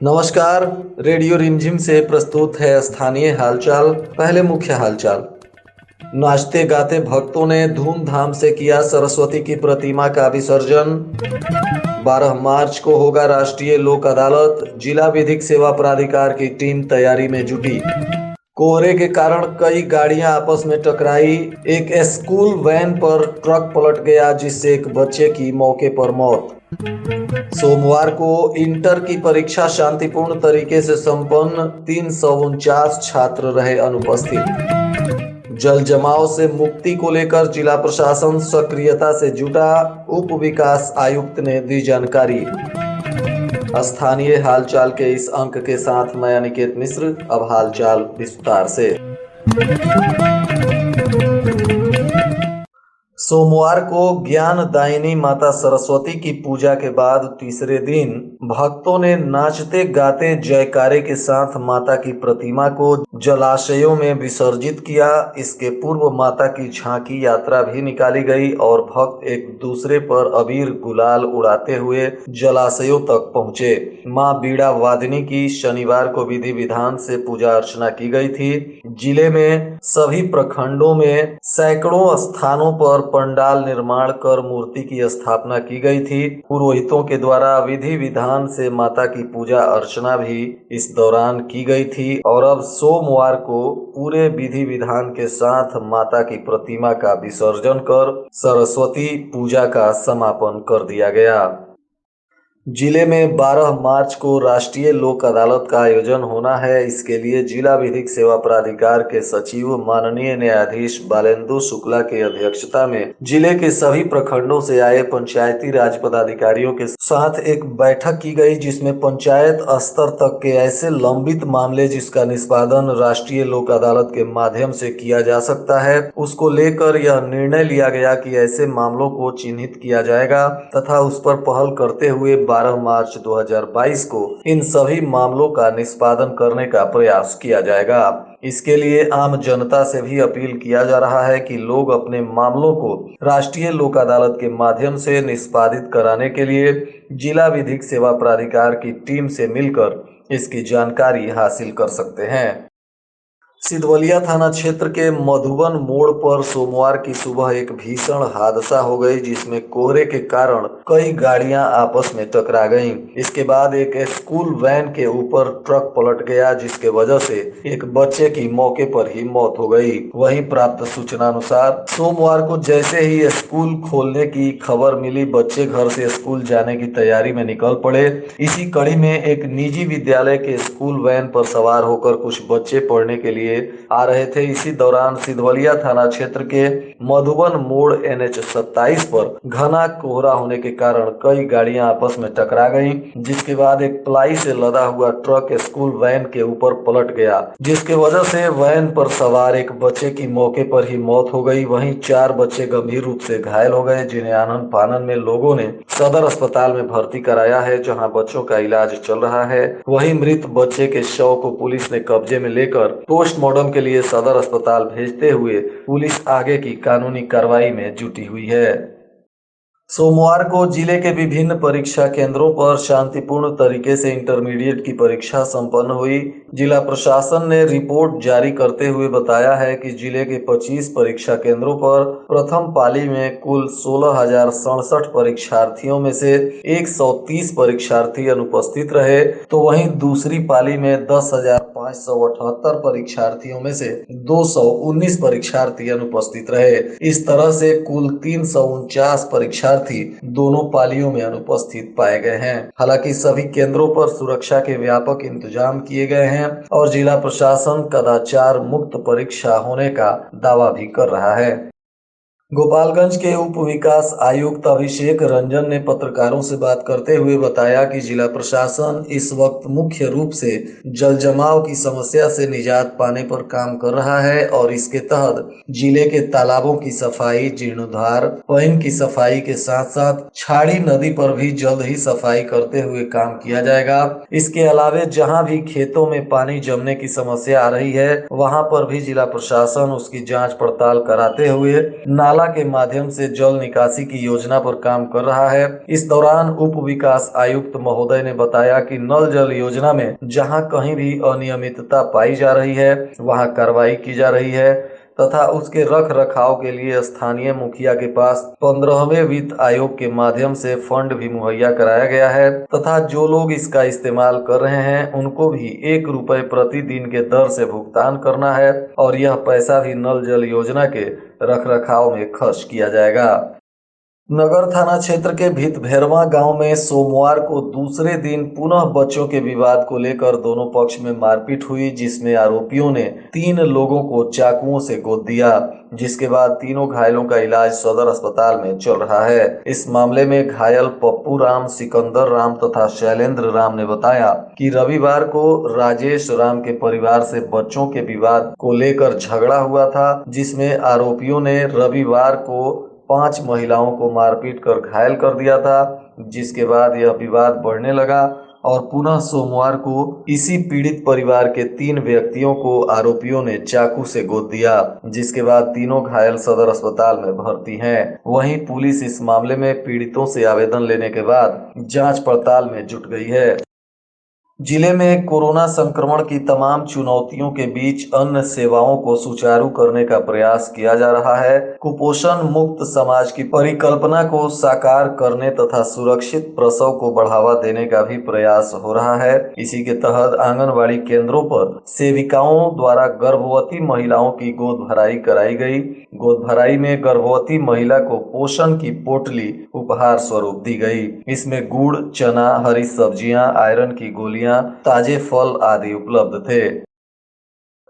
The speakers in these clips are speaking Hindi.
नमस्कार। रेडियो रिमझिम से प्रस्तुत है स्थानीय हालचाल। पहले मुख्य हालचाल। नाचते गाते भक्तों ने धूमधाम से किया सरस्वती की प्रतिमा का विसर्जन। 12 मार्च को होगा राष्ट्रीय लोक अदालत। जिला विधिक सेवा प्राधिकार की टीम तैयारी में जुटी। कोहरे के कारण कई गाड़ियां आपस में टकराई। एक स्कूल वैन पर ट्रक पलट गया, जिससे एक बच्चे की मौके पर मौत। सोमवार को इंटर की परीक्षा शांतिपूर्ण तरीके से संपन्न। 349 छात्र रहे अनुपस्थित। जल जमाव से मुक्ति को लेकर जिला प्रशासन सक्रियता से जुटा। उप विकास आयुक्त ने दी जानकारी। स्थानीय हालचाल के इस अंक के साथ मैं अनिकेत मिश्र। अब हालचाल विस्तार से। सोमवार को ज्ञानदायिनी माता सरस्वती की पूजा के बाद तीसरे दिन भक्तों ने नाचते गाते जयकारे के साथ माता की प्रतिमा को जलाशयों में विसर्जित किया। इसके पूर्व माता की झांकी यात्रा भी निकाली गई और भक्त एक दूसरे पर अबीर गुलाल उड़ाते हुए जलाशयों तक पहुंचे। मां बीड़ा वादिनी की शनिवार को विधि विधान से पूजा अर्चना की गई थी। जिले में सभी प्रखंडों में सैकड़ों स्थानों पर पंडाल निर्माण कर मूर्ति की स्थापना की गई थी। पुरोहितों के द्वारा विधि विधान से माता की पूजा अर्चना भी इस दौरान की गई थी और अब सोमवार को पूरे विधि विधान के साथ माता की प्रतिमा का विसर्जन कर सरस्वती पूजा का समापन कर दिया गया। जिले में 12 मार्च को राष्ट्रीय लोक अदालत का आयोजन होना है। इसके लिए जिला विधिक सेवा प्राधिकार के सचिव माननीय न्यायाधीश बालेंदु शुक्ला की अध्यक्षता में जिले के सभी प्रखंडों से आए पंचायती राज पदाधिकारियों के साथ एक बैठक की गई, जिसमें पंचायत स्तर तक के ऐसे लंबित मामले जिसका निष्पादन राष्ट्रीय लोक अदालत के माध्यम से किया जा सकता है, उसको लेकर यह निर्णय लिया गया कि ऐसे मामलों को चिन्हित किया जाएगा तथा उस पर पहल करते हुए 12 मार्च 2022 को इन सभी मामलों का निष्पादन करने का प्रयास किया जाएगा। इसके लिए आम जनता से भी अपील किया जा रहा है कि लोग अपने मामलों को राष्ट्रीय लोक अदालत के माध्यम से निष्पादित कराने के लिए जिला विधिक सेवा प्राधिकार की टीम से मिलकर इसकी जानकारी हासिल कर सकते हैं। सिधवलिया थाना क्षेत्र के मधुबन मोड़ पर सोमवार की सुबह एक भीषण हादसा हो गई, जिसमें कोहरे के कारण कई गाड़ियां आपस में टकरा गईं। इसके बाद एक स्कूल वैन के ऊपर ट्रक पलट गया, जिसके वजह से एक बच्चे की मौके पर ही मौत हो गई। वहीं प्राप्त सूचना अनुसार सोमवार को जैसे ही स्कूल खोलने की खबर मिली, बच्चे घर से स्कूल जाने की तैयारी में निकल पड़े। इसी कड़ी में एक निजी विद्यालय के स्कूल वैन पर सवार होकर कुछ बच्चे पढ़ने के लिए आ रहे थे। इसी दौरान सिधवलिया थाना क्षेत्र के मधुबन मोड़ NH 27 पर घना कोहरा होने के कारण कई गाड़ियां आपस में टकरा गईं, जिसके बाद एक प्लाई से लदा हुआ ट्रक स्कूल वैन के ऊपर पलट गया, जिसके वजह से वैन पर सवार एक बच्चे की मौके पर ही मौत हो गई। वहीं 4 बच्चे गंभीर रूप से घायल हो गए, जिन्हें आनन फानन में लोगों ने सदर अस्पताल में भर्ती कराया है, जहां बच्चों का इलाज चल रहा है। वहीं मृत बच्चे के शव को पुलिस ने कब्जे में लेकर पोस्टमार्टम के लिए सदर अस्पताल भेजते हुए पुलिस आगे की कानूनी कार्रवाई में जुटी हुई है। सोमवार को जिले के विभिन्न परीक्षा केंद्रों पर शांतिपूर्ण तरीके से इंटरमीडिएट की परीक्षा संपन्न हुई। जिला प्रशासन ने रिपोर्ट जारी करते हुए बताया है कि जिले के 25 परीक्षा केंद्रों पर प्रथम पाली में कुल 16,067 परीक्षार्थियों में से 130 परीक्षार्थी अनुपस्थित रहे, तो वहीं दूसरी पाली में 10,578 परीक्षार्थियों में से 219 परीक्षार्थी अनुपस्थित रहे। इस तरह से कुल 349 परीक्षार्थी दोनों पालियों में अनुपस्थित पाए गए हैं। हालांकि सभी केंद्रों पर सुरक्षा के व्यापक इंतजाम किए गए हैं और जिला प्रशासन कदाचार मुक्त परीक्षा होने का दावा भी कर रहा है। गोपालगंज के उप विकास आयुक्त अभिषेक रंजन ने पत्रकारों से बात करते हुए बताया कि जिला प्रशासन इस वक्त मुख्य रूप से जल जमाव की समस्या से निजात पाने पर काम कर रहा है और इसके तहत जिले के तालाबों की सफाई, जीर्णोद्धार, पईन की सफाई के साथ साथ छाड़ी नदी पर भी जल्द ही सफाई करते हुए काम किया जाएगा। इसके अलावे जहां भी खेतों में पानी जमने की समस्या आ रही है, वहां पर भी जिला प्रशासन उसकी जाँच पड़ताल कराते हुए नाला नाला के माध्यम से जल निकासी की योजना पर काम कर रहा है। इस दौरान उप विकास आयुक्त महोदय ने बताया कि नल जल योजना में जहां कहीं भी अनियमितता पाई जा रही है वहां कार्रवाई की जा रही है तथा उसके रख रखाव के लिए स्थानीय मुखिया के पास 15वें वित्त आयोग के माध्यम से फंड भी मुहैया कराया गया है तथा जो लोग इसका इस्तेमाल कर रहे हैं उनको भी 1 रुपए प्रतिदिन के दर से भुगतान करना है और यह पैसा भी नल जल योजना के रख रखाव में खर्च किया जाएगा। नगर थाना क्षेत्र के भितभैरवा गांव में सोमवार को दूसरे दिन पुनः बच्चों के विवाद को लेकर दोनों पक्ष में मारपीट हुई, जिसमें आरोपियों ने 3 लोगों को चाकुओं से गोद दिया, जिसके बाद तीनों घायलों का इलाज सदर अस्पताल में चल रहा है। इस मामले में घायल पप्पू राम, सिकंदर राम तथा शैलेंद्र राम ने बताया कि रविवार को राजेश राम के परिवार से बच्चों के विवाद को लेकर झगड़ा हुआ था, जिसमें आरोपियों ने रविवार को 5 महिलाओं को मारपीट कर घायल कर दिया था, जिसके बाद यह विवाद बढ़ने लगा और पुनः सोमवार को इसी पीड़ित परिवार के 3 व्यक्तियों को आरोपियों ने चाकू से गोद दिया, जिसके बाद तीनों घायल सदर अस्पताल में भर्ती हैं। वहीं पुलिस इस मामले में पीड़ितों से आवेदन लेने के बाद जांच पड़ताल में जुट गई है। जिले में कोरोना संक्रमण की तमाम चुनौतियों के बीच अन्य सेवाओं को सुचारू करने का प्रयास किया जा रहा है। कुपोषण मुक्त समाज की परिकल्पना को साकार करने तथा सुरक्षित प्रसव को बढ़ावा देने का भी प्रयास हो रहा है। इसी के तहत आंगनबाड़ी केंद्रों पर सेविकाओं द्वारा गर्भवती महिलाओं की गोद भराई कराई गई। गोद भराई में गर्भवती महिला को पोषण की पोटली उपहार स्वरूप दी गई। इसमें गुड़, चना, हरी सब्जियां, आयरन की गोलियां, ताजे फल आदि उपलब्ध थे।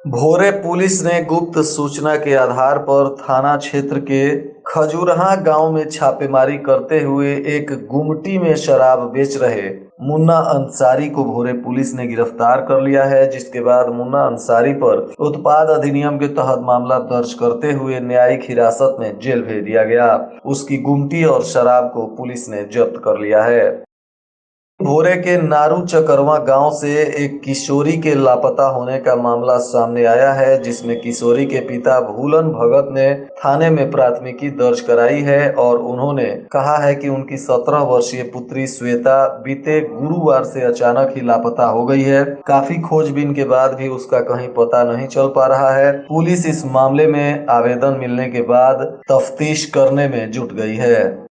भोरे पुलिस ने गुप्त सूचना के आधार पर थाना क्षेत्र के खजूरहा गांव में छापेमारी करते हुए एक गुमटी में शराब बेच रहे मुन्ना अंसारी को भोरे पुलिस ने गिरफ्तार कर लिया है, जिसके बाद मुन्ना अंसारी पर उत्पाद अधिनियम के तहत मामला दर्ज करते हुए न्यायिक हिरासत में जेल भेज दिया गया। उसकी गुमटी और शराब को पुलिस ने जब्त कर लिया है। भोरे के नारू चकरवा गांव से एक किशोरी के लापता होने का मामला सामने आया है, जिसमें किशोरी के पिता भूलन भगत ने थाने में प्राथमिकी दर्ज कराई है और उन्होंने कहा है कि उनकी 17 वर्षीय पुत्री श्वेता बीते गुरुवार से अचानक ही लापता हो गई है। काफी खोजबीन के बाद भी उसका कहीं पता नहीं चल पा रहा है। पुलिस इस मामले में आवेदन मिलने के बाद तफ्तीश करने में जुट गई है।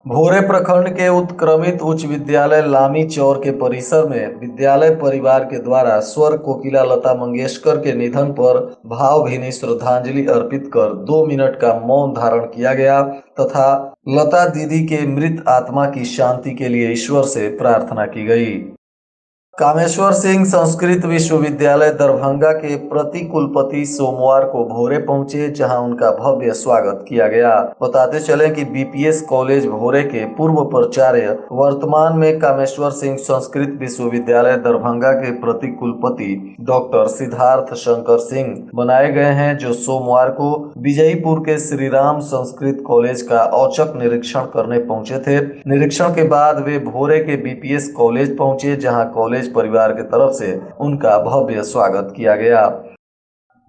भोरे प्रखंड के उत्क्रमित उच्च विद्यालय लामी चौर के परिसर में विद्यालय परिवार के द्वारा स्वर कोकिला लता मंगेशकर के निधन पर भावभीनी श्रद्धांजलि अर्पित कर 2 मिनट का मौन धारण किया गया तथा लता दीदी के मृत आत्मा की शांति के लिए ईश्वर से प्रार्थना की गई। कामेश्वर सिंह संस्कृत विश्वविद्यालय दरभंगा के प्रति कुलपति सोमवार को भोरे पहुंचे, जहां उनका भव्य स्वागत किया गया। बताते चले कि बीपीएस कॉलेज भोरे के पूर्व प्राचार्य वर्तमान में कामेश्वर सिंह संस्कृत विश्वविद्यालय दरभंगा के प्रति कुलपति डॉक्टर सिद्धार्थ शंकर सिंह बनाए गए हैं, जो सोमवार को विजयपुर के श्रीराम संस्कृत कॉलेज का औचक निरीक्षण करने पहुंचे थे। निरीक्षण के बाद वे भोरे के बीपीएस कॉलेज पहुंचे, जहां कॉलेज परिवार की तरफ से उनका भव्य स्वागत किया गया।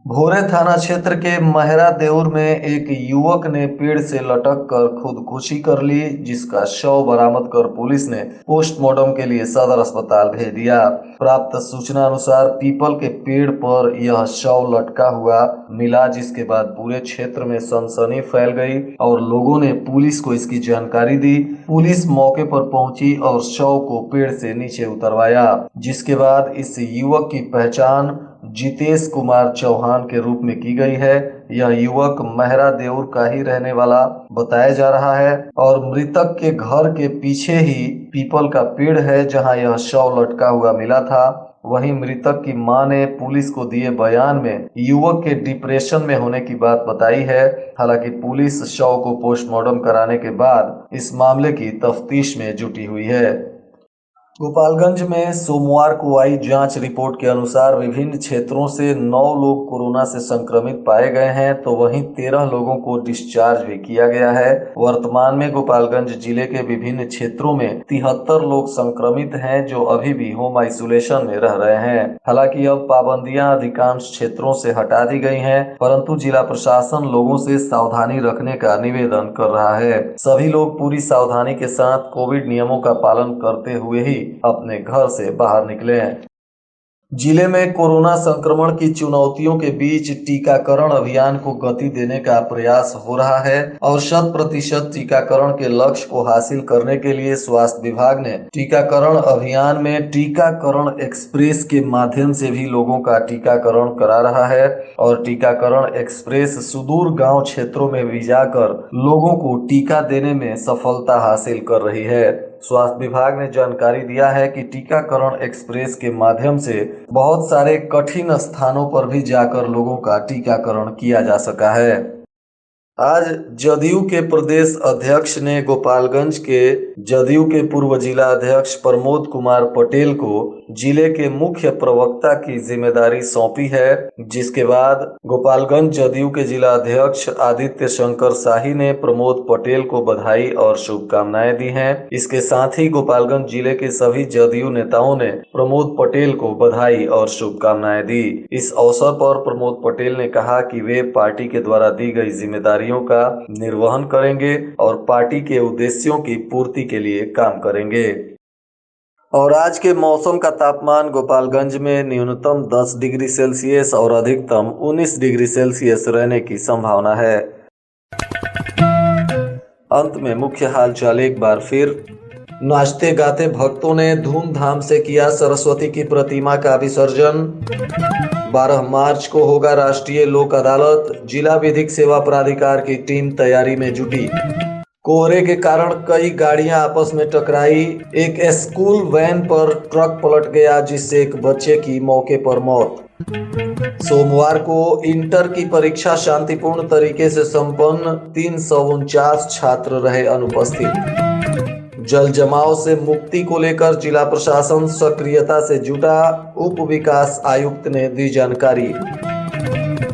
भोरे थाना क्षेत्र के महरा देउर में एक युवक ने पेड़ से लटक कर खुदकुशी कर ली, जिसका शव बरामद कर पुलिस ने पोस्टमार्टम के लिए सदर अस्पताल भेज दिया। प्राप्त सूचना अनुसार पीपल के पेड़ पर यह शव लटका हुआ मिला, जिसके बाद पूरे क्षेत्र में सनसनी फैल गई और लोगों ने पुलिस को इसकी जानकारी दी। पुलिस मौके पर पहुंची और शव को पेड़ से नीचे उतरवाया, जिसके बाद इस युवक की पहचान जितेश कुमार चौहान के रूप में की गई है। यह युवक महरा देउर का ही रहने वाला बताया जा रहा है और मृतक के घर के पीछे ही पीपल का पेड़ है, जहां यह शव लटका हुआ मिला था। वहीं मृतक की मां ने पुलिस को दिए बयान में युवक के डिप्रेशन में होने की बात बताई है। हालांकि पुलिस शव को पोस्टमार्टम कराने के बाद इस मामले की तफ्तीश में जुटी हुई है। गोपालगंज में सोमवार को आई जांच रिपोर्ट के अनुसार विभिन्न क्षेत्रों से 9 लोग कोरोना से संक्रमित पाए गए हैं, तो वहीं 13 लोगों को डिस्चार्ज भी किया गया है। वर्तमान में गोपालगंज जिले के विभिन्न क्षेत्रों में 73 लोग संक्रमित हैं, जो अभी भी होम आइसोलेशन में रह रहे हैं। हालांकि अब पाबंदियां अधिकांश क्षेत्रों से हटा दी गई हैं, परंतु जिला प्रशासन लोगों से सावधानी रखने का निवेदन कर रहा है। सभी लोग पूरी सावधानी के साथ कोविड नियमों का पालन करते हुए ही अपने घर से बाहर निकले हैं। जिले में कोरोना संक्रमण की चुनौतियों के बीच टीकाकरण अभियान को गति देने का प्रयास हो रहा है और 100% टीकाकरण के लक्ष्य को हासिल करने के लिए स्वास्थ्य विभाग ने टीकाकरण अभियान में टीकाकरण एक्सप्रेस के माध्यम से भी लोगों का टीकाकरण करा रहा है और टीकाकरण एक्सप्रेस सुदूर गांव क्षेत्रों में भी जाकर लोगों को टीका देने में सफलता हासिल कर रही है। स्वास्थ्य विभाग ने जानकारी दिया है कि टीकाकरण एक्सप्रेस के माध्यम से बहुत सारे कठिन स्थानों पर भी जाकर लोगों का टीकाकरण किया जा सका है। आज जदयू के प्रदेश अध्यक्ष ने गोपालगंज के जदयू के पूर्व जिला अध्यक्ष प्रमोद कुमार पटेल को जिले के मुख्य प्रवक्ता की जिम्मेदारी सौंपी है, जिसके बाद गोपालगंज जदयू के जिला अध्यक्ष आदित्य शंकर शाही ने प्रमोद पटेल को बधाई और शुभकामनाएं दी हैं। इसके साथ ही गोपालगंज जिले के सभी जदयू नेताओं ने प्रमोद पटेल को बधाई और शुभकामनाएं दी। इस अवसर पर प्रमोद पटेल ने कहा कि वे पार्टी के द्वारा दी गई जिम्मेदारियों का निर्वहन करेंगे और पार्टी के उद्देश्यों की पूर्ति के लिए काम करेंगे। और आज के मौसम का तापमान गोपालगंज में न्यूनतम 10 डिग्री सेल्सियस और अधिकतम 19 डिग्री सेल्सियस रहने की संभावना है। अंत में मुख्य हालचाल एक बार फिर। नाचते गाते भक्तों ने धूमधाम से किया सरस्वती की प्रतिमा का विसर्जन। 12 मार्च को होगा राष्ट्रीय लोक अदालत। जिला विधिक सेवा प्राधिकार की टीम तैयारी में जुटी। कोहरे के कारण कई गाड़ियां आपस में टकराई। एक स्कूल वैन पर ट्रक पलट गया, जिससे एक बच्चे की मौके पर मौत। सोमवार को इंटर की परीक्षा शांतिपूर्ण तरीके से संपन्न। 349 छात्र रहे अनुपस्थित। जल जमाव से मुक्ति को लेकर जिला प्रशासन सक्रियता से जुटा, उप विकास आयुक्त ने दी जानकारी।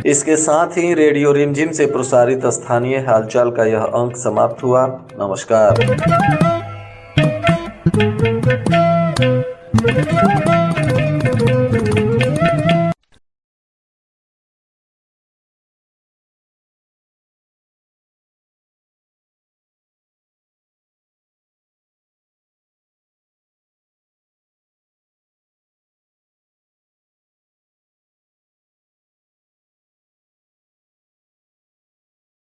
इसके साथ ही रेडियो रिमझिम से प्रसारित स्थानीय हालचाल का यह अंक समाप्त हुआ। नमस्कार।